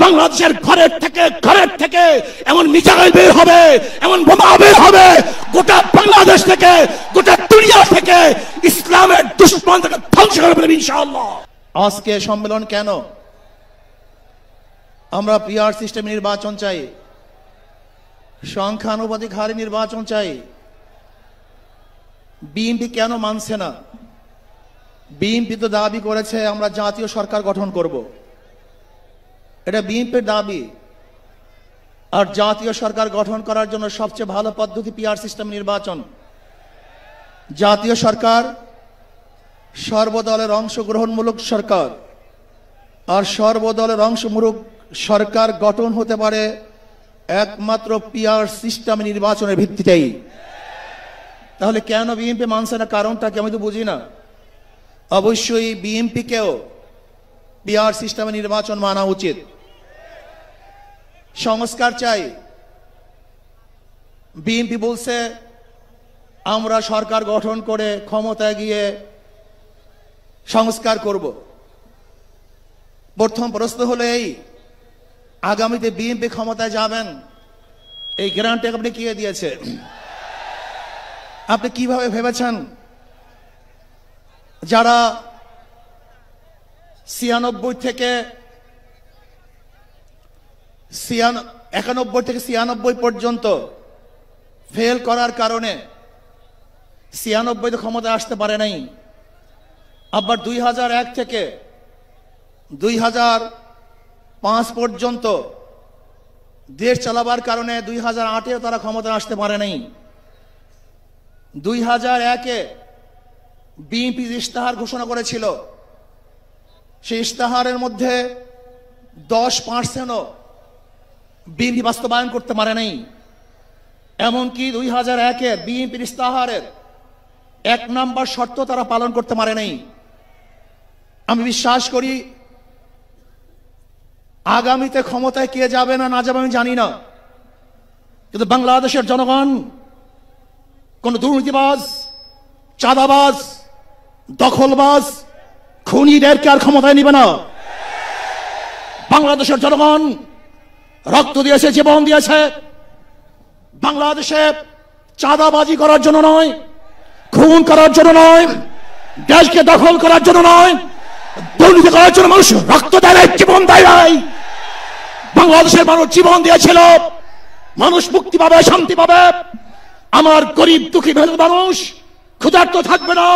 বাংলাদেশের ঘরের থেকে এমন মিসাইল বের হবে, এমন বোমা বের হবে, গোটা বাংলাদেশ থেকে, গোটা দুনিয়া থেকে ইসলামের দুশমনদেরকে ধ্বংস করে ফেলবে ইনশাআল্লাহ। আজকে সম্মেলন কেন? আমরা পিআর সিস্টেম নির্বাচন চাই, সংখ্যানুপাতিক হারে নির্বাচন চাই। বিএনপি কেন মানছে না? বিএনপি তো দাবি করেছে আমরা জাতীয় সরকার গঠন করব, এটা বিএনপির দাবি। আর জাতীয় সরকার গঠন করার জন্য সবচেয়ে ভালো পদ্ধতি পিআর সিস্টেম নির্বাচন। জাতীয় সরকার সর্বদলের অংশগ্রহণমূলক সরকার, আর সর্বদলের অংশমূলক সরকার গঠন হতে পারে একমাত্র পিআর সিস্টেম নির্বাচনের ভিত্তিতেই। তাহলে কেন বিএনপি মানছে না? কারণটা কি আমি তো বুঝি না। অবশ্যই বিএনপিকেও পিআর সিস্টেমে নির্বাচন মানা উচিত। সংস্কার চাই। বিএনপি বলছে আমরা সরকার গঠন করে ক্ষমতায় গিয়ে সংস্কার করব। প্রথম প্রশ্ন হলো এই, আগামীতে বিএনপি ক্ষমতায় যাবেন, এই গ্যারান্টি আপনি কে দিয়েছে? আপনি কিভাবে ভেবেছেন যারা 91 থেকে 96 পর্যন্ত ফেল করার কারণে 96 ক্ষমতায় আসতে পারে নাই, আবার 2001 থেকে 2005 পর্যন্ত দেশ চালাবার কারণে 2008-এও তারা ক্ষমতায় আসতে পারে নাই। 2001-এ বিএনপি ইশতেহার ঘোষণা করেছিল, সেই ইশতেহারের মধ্যে 10%ও বিএনপি বাস্তবায়ন করতে পারে নাই। এমনকি 2001-এ বিএনপির ইশতেহারের 1 নম্বর শর্ত তারা পালন করতে পারে নাই। আমি বিশ্বাস করি আগামীতে ক্ষমতায় কে যাবে না না যাবে আমি জানি না, কিন্তু বাংলাদেশের জনগণ কোন দুর্নীতিবাজ, চাঁদাবাজ, দখলবাজ, খুনিদেরকে আর ক্ষমতায় নিবে না। বাংলাদেশের জনগণ রক্ত দিয়েছে, জীবন দিয়েছে বাংলাদেশে চাঁদাবাজি করার জন্য নয়, খুন করার জন্য নয়, দেশকে দখল করার জন্য নয়, দুর্নীতি করার জন্য মানুষ রক্ত দেয় নাই, জীবন দেয় নাই। বাংলাদেশের মানুষ জীবন দিয়েছিল, মানুষ মুক্তি পাবে, শান্তি পাবে। আমার গরিব দুঃখী মানুষ ক্ষুধার্ত থাকবে না,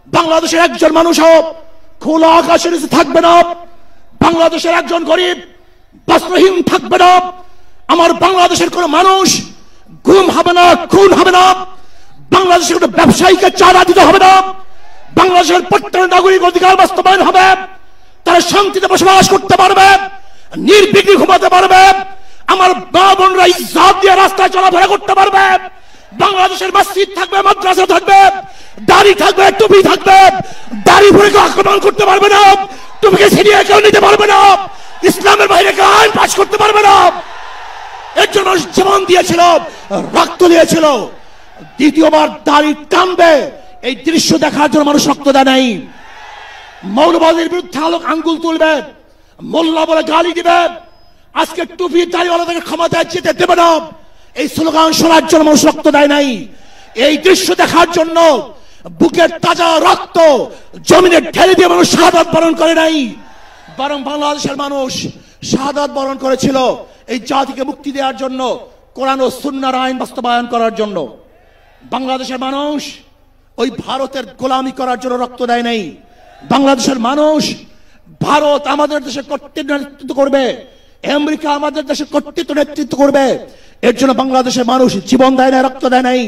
বাংলাদেশের একজন মানুষও খোলা আকাশের নিচে থাকবে না, বাংলাদেশের একজন গরিব বস্ত্রহীন থাকবে না। আমার বাংলাদেশের কোন মানুষ গুম হবে না, খুন হবে না, বাংলাদেশের কোন ব্যবসায়ীকে চাঁদা দিতে হবে না, বাংলাদেশের প্রত্যেক নাগরিক অধিকার বাস্তবায়ন হবে, তারা শান্তিতে বসবাস করতে পারবে, নির্বিঘ্নে ঘুমাতে পারবে, আমার মা বোনরা ইজ্জত দিয়ে রাস্তায় চলাফেরা করতে পারবে। বাংলাদেশের মসজিদ থাকবে, মাদ্রাসা থাকবে, দাড়ি থাকবে, টুপি থাকবে, দাড়ি পরে কেউ আক্রমণ করতে পারবে না, টুপিকে ছিনিয়ে কেউ নিতে পারবে না, ইসলামের বাইরে কেউ আইন পাস করতে পারবে না। এর জন্য জীবন দিয়েছিল, রক্ত দিয়েছিল। দ্বিতীয়বার দাড়ি টানবে এই দৃশ্য দেখার জন্য মানুষ রক্ত দেয় নাই। মৌলবাদীর বিরুদ্ধে আঙ্গুল তুলবে, মোল্লা বলে গালি দিবে, আজকে টুপি দাড়িওয়ালাদেরকে ক্ষমতায় যেতে দেবে না, এই স্লোগান শোনার জন্য মানুষ রক্ত দেয় নাই। এই দৃশ্য দেখার জন্য বুকের তাজা রক্ত জমিনে ঢেলে দিয়ে মানুষ শাহাদাত বরণ করে নাই, বরং বাংলাদেশের মানুষ শাহাদাত বরণ করেছিল এই জাতিকে মুক্তি দেওয়ার জন্য, কোরআন ও সুন্নাহর আইন বাস্তবায়ন করার জন্য। বাংলাদেশের মানুষ ওই ভারতের গোলামি করার জন্য রক্ত দেয় নাই। বাংলাদেশের মানুষ ভারত আমাদের দেশে কর্তৃত্ব নেতৃত্ব করবে, আমেরিকা আমাদের দেশে কর্তৃত্ব নেতৃত্ব করবে, এর জন্য বাংলাদেশের মানুষ জীবন দেয় না, রক্ত দেয় নাই।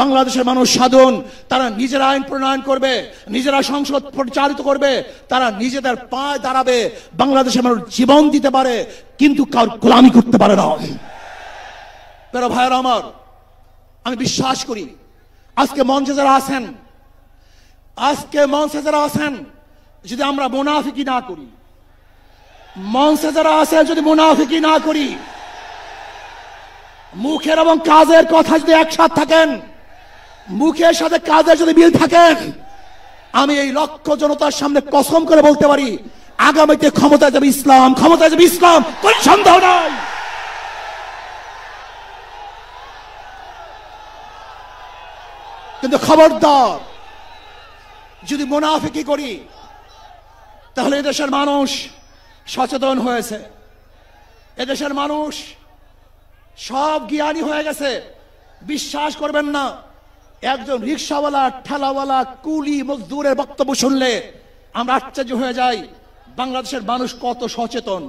বাংলাদেশের মানুষ সাধন, তারা নিজেরা আইন প্রণয়ন করবে, নিজেরা সংসদ পরিচালিত করবে, তারা নিজেদের পায়ে দাঁড়াবে, বাংলাদেশের মানুষ জীবন দিতে পারে কিন্তু কার গোলামি করতে পারে না। প্রিয় ভাইরা আমার, আমি বিশ্বাস করি আজকে মঞ্চে যারা আছেন, যদি আমরা মুনাফিকি না করি, মঞ্চে যারা আছেন যদি মুনাফিকি না করি, মুখের এবং কাজের কথা যদি একসাথে থাকেন, মুখের সাথে কাজের যদি মিল থাকেন, আমি এই লক্ষ জনতার সামনে কসম করে বলতে পারি আগামীতে ক্ষমতায় যাবে ইসলাম, ক্ষমতায় যাবে ইসলাম, কোনো সন্দেহ নাই। কিন্তু খবরদার, যদি মুনাফিকি করি তাহলে এদেশের মানুষ সচেতন হয়েছে, এদেশের মানুষ সব জ্ঞানী হয়ে গেছে। বিশ্বাস করবেন না, একজন রিক্সাওয়ালা, ঠেলাওয়ালা, কুলি মজদুরের বক্তব্য শুনলে আমরা আশ্চর্য হয়ে যাই বাংলাদেশের মানুষ কত সচেতন,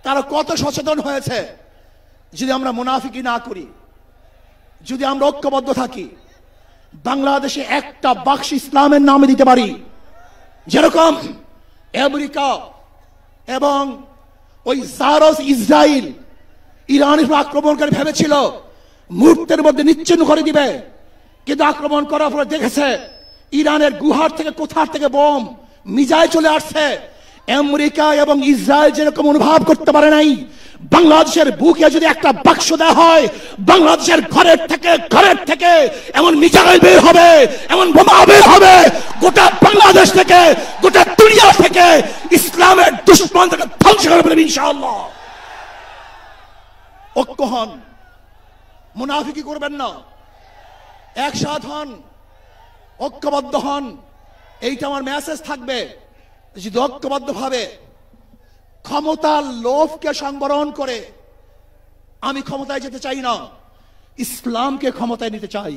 তারা কত সচেতন হয়েছে। যদি আমরা মুনাফিকি না করি, যদি আমরা ঐক্যবদ্ধ থাকি, বাংলাদেশে একটা বাক্স ইসলামের নামে দিতে পারি। যেরকম আমেরিকা এবং ওই জারস ইসরায়েল ইরানের উপর আক্রমণকারী ভেবেছিল মুহূর্তের মধ্যে নিচ্ছিন্ন করে দিবে, কিন্তু আক্রমণ করার পরে দেখেছে ইরানের গুহার থেকে কোথার থেকে বোম মিজাইল চলে আসছে। আমেরিকা এবং ইসরায়েল যেরকম অনুভব করতে পারে নাই, বাংলাদেশের বুকে যদি একটা বাক্স দেওয়া হয়, বাংলাদেশের ঘরের থেকে এমন মিসাইল বের হবে, এমন বোমা বের হবে, গোটা বাংলাদেশ থেকে, গোটা দুনিয়া থেকে ইসলামের দুশমনদেরকে ধ্বংস করে ফেলবে ইনশাআল্লাহ। ঐক্য হন, মুনাফিকি করবেন না, একসাথ হন, ঐক্যবদ্ধ হন। এইটা আমার মেসেজ থাকবে। যদি ঐক্যবদ্ধ ভাবে ক্ষমতার লোভকে সংবরণ করে আমি ক্ষমতায় যেতে চাই না, ইসলামকে ক্ষমতায় নিতে চাই।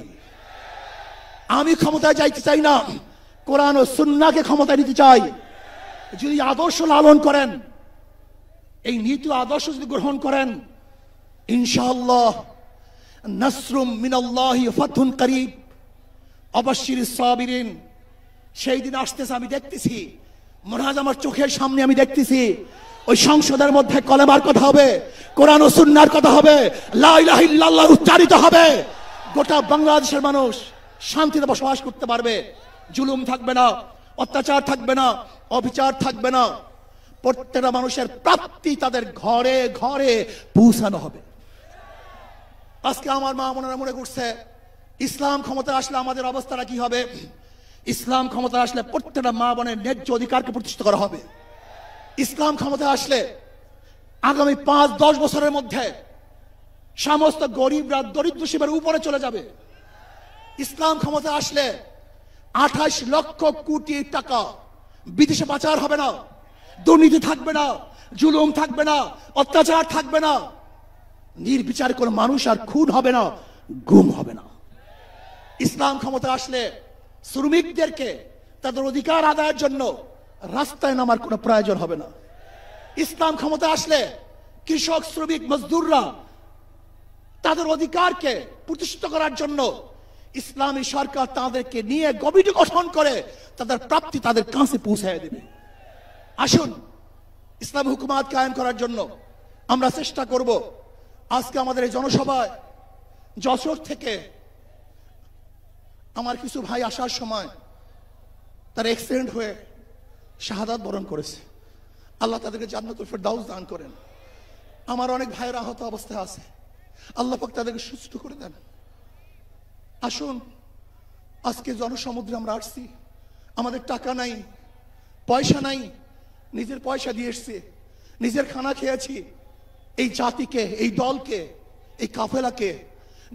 আমি ক্ষমতায় যাইতে চাই না, কোরআন ও সুন্নাহকে ক্ষমতায় নিতে চাই। যদি আদর্শ লালন করেন, এই নীতি আদর্শ যদি গ্রহণ করেন, ইনশাআল্লাহ নাসরুম মিনাল্লাহি ফাতহুন করিব অবাশশিরিস সাবিরিন। সেই দিন আসতেছে, আমি দেখতেছি, মনে হয় আমার চোখের সামনে আমি দেখতেছি ওই সংসদের মধ্যে কলেমার কথা হবে, কোরআন ও সুন্নাহর কথা হবে, লা ইলাহা ইল্লাল্লাহ উচ্চারিত হবে। গোটা বাংলাদেশের মানুষ শান্তিতে বসবাস করতে পারবে, জুলুম থাকবে না, অত্যাচার থাকবে না, অবিচার থাকবে না। প্রত্যেকটা মানুষের প্রাপ্তি তাদের ঘরে ঘরে পৌঁছানো হবে। আজকে আমার মা বোনেরা মনে করছে ইসলাম ক্ষমতা আসলে আমাদের অবস্থাটা কি হবে। ইসলাম ক্ষমতা আসলে প্রত্যেকটা মা বোনের ন্যায্য অধিকারকে প্রতিষ্ঠিত করা হবে। ইসলাম ক্ষমতা আসলে আগামী 5-10 বছরের মধ্যে সমস্ত গরিবরা দরিদ্র সীমার উপরে চলে যাবে। ইসলাম ক্ষমতা আসলে 28 লক্ষ কোটি টাকা বিদেশে পাচার হবে না, দুর্নীতি থাকবে না, জুলুম থাকবে না, অত্যাচার থাকবে না, নির্বিচারে কোনো মানুষ আর খুন হবে না, গুম হবে না। ইসলাম ক্ষমতা আসলে শ্রমিকদেরকে তাদের অধিকার আদায়ের জন্য রাস্তায় নামার কোনো প্রয়োজন হবে না। ইসলাম ক্ষমতা আসলে কৃষক, শ্রমিক, মজদুররা তাদের অধিকারকে প্রতিষ্ঠিত করার জন্য ইসলামী সরকার তাদেরকে নিয়ে কমিটি গঠন করে তাদের প্রাপ্তি তাদের কাছে পৌঁছায় দেবে। আসুন ইসলাম হুকুমাত কায়েম করার জন্য আমরা চেষ্টা করব। আজকে আমাদের এই জনসভায় যশোর থেকে আমার কিছু ভাই আসার সময় তার অ্যাক্সিডেন্ট হয়ে শাহাদাত বরণ করেছে। আল্লাহ তাদেরকে জান্নাতুল ফেরদাউস দান করেন। আমার অনেক ভাইয়ের আহত অবস্থায় আছে, আল্লাহ পাক তাদেরকে সুস্থ করে দেন। আসুন আজকে জনসমুদ্রে আমরা আসছি, আমাদের টাকা নাই, পয়সা নাই, নিজের পয়সা দিয়ে এসছি, নিজের খানা খেয়েছি। এই জাতিকে, এই দলকে, এই কাফেলাকে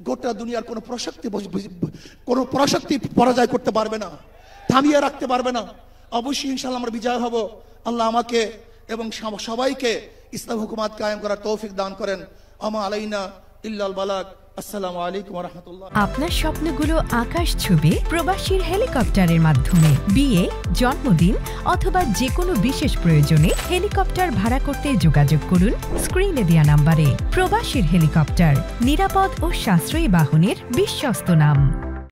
গোটা দুনিয়ার কোনো প্রশক্তি পরাজয় করতে পারবে না, থামিয়ে রাখতে পারবে না। অবশ্যই ইনশাআল্লাহ আমরা বিজয় হব। আল্লাহ আমাকে এবং সবাইকে ইসলাম হুকুমাত কায়েম করার তৌফিক দান করেন। আমা আলাইনা ইল্লাল বালাগ। আসসালামু আলাইকুম ওয়া রাহমাতুল্লাহ। আপনার স্বপ্নগুলো আকাশ ছুবে প্রবাসীর হেলিকপ্টারের মাধ্যমে। বিয়ে, জন্মদিন অথবা যে কোনো বিশেষ প্রয়োজনে হেলিকপ্টার ভাড়া করতে যোগাযোগ করুন স্ক্রিনে দেয়া নাম্বারে। প্রবাসীর হেলিকপ্টার, নিরাপদ ও সাশ্রয়ী বাহনের বিশ্বস্ত নাম।